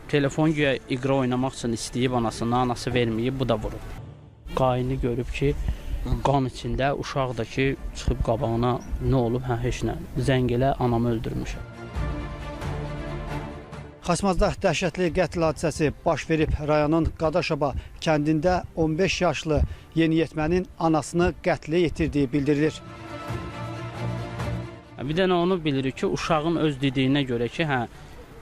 telefon güya iqra oynamaq üçün istəyib anasını, anası verməyib, bu da vurub. Qayını görüb ki, qan içində, uşaq da ki, çıxıb qabağına nə olub, heç nə, zəng elə, anamı öldürmüşəm. Xaçmazda dəhşətli qətl hadisəsi baş verib. Rayonun Qadaşaba kəndində 15 yaşlı yeniyetmənin anasını qətlə yetirdiyi bildirilir. Bir dənə onu bilirik ki, uşağın öz dediyinə görə ki,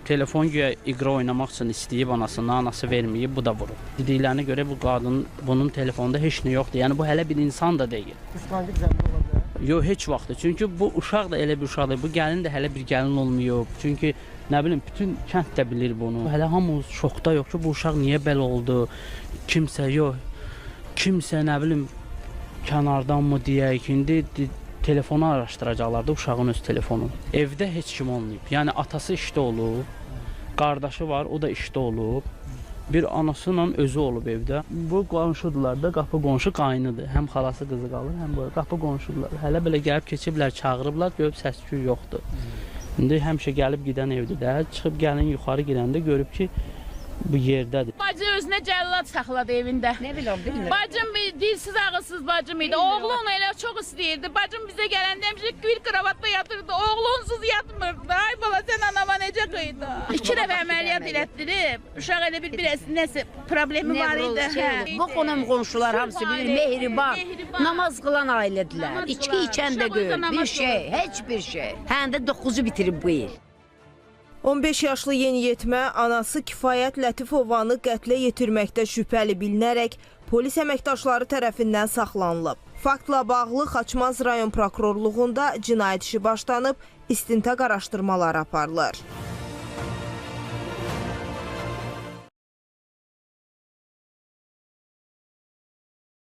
telefon güya iqra oynamaq üçün istəyib anasını, anası verməyib, bu da vurub. Dediklərinə görə bu qadın, bunun telefonda heç nə yoxdur. Yəni bu hələ bir insan da deyil. Qısqancıq zəmdə ola bilər? Yox, heç vaxtı. Çünki bu uşaq da elə bir uşaqdır. Bu gəlin də hələ bir gəlin olmuyor. Çünki nə bilim, bütün kənd də bilir bunu. Hələ hamı şokda yox ki, bu uşaq niyə belə oldu? Kimsə yox. Kimsə nə bilim kənardan mı deyək, indi telefonu araşdıracaqlar da uşağın öz telefonu. Evdə heç kim olmayıb. Yəni atası işdə olub, qardaşı var, o da işdə olub. Bir anasıyla özü olub evdə. Bu qonşudular da, qapı qonşu qaynıdır. Həm xalası qızı qalır, həm bu qapı qonşudular. Hələ belə gəlib keçiblər, çağırıblar, görüb səs-küy yoxdur. İndi həmişə gəlib gedən evdir də, çıxıb gəlin yuxarı girəndə görüb ki, bu yerdədir. Bacı özünə cəllad saxladı evində. Ne bileyim, bilmiyorum. Bacım bir dilsiz ağızsız bacım idi. Oğlu onu elə çox istəyirdi. Bacım bizə gələndə həmişə gül kravatla yatırdı. Oğlu onsuz yatmırdı. Ay bala, sən anama necə qıydı? 2 dəfə əməliyyat elətdirib. Uşaq elə bir nəsə problemi var idi. Bu qonşular hamısı bilir, mehriban, namaz qılan ailədirlər. İçki içən də gör, bir şey, heç bir şey. Həm də 9-u bitirib bu il. 15 yaşlı yeniyetmə anası Kifayət Lətifovanı qətlə yetirməkdə şübhəli bilinərək polis əməkdaşları tərəfindən saxlanılıb. Faktla bağlı Xaçmaz rayon prokurorluğunda cinayət işi başlanıb, istintaq araşdırmaları aparılır.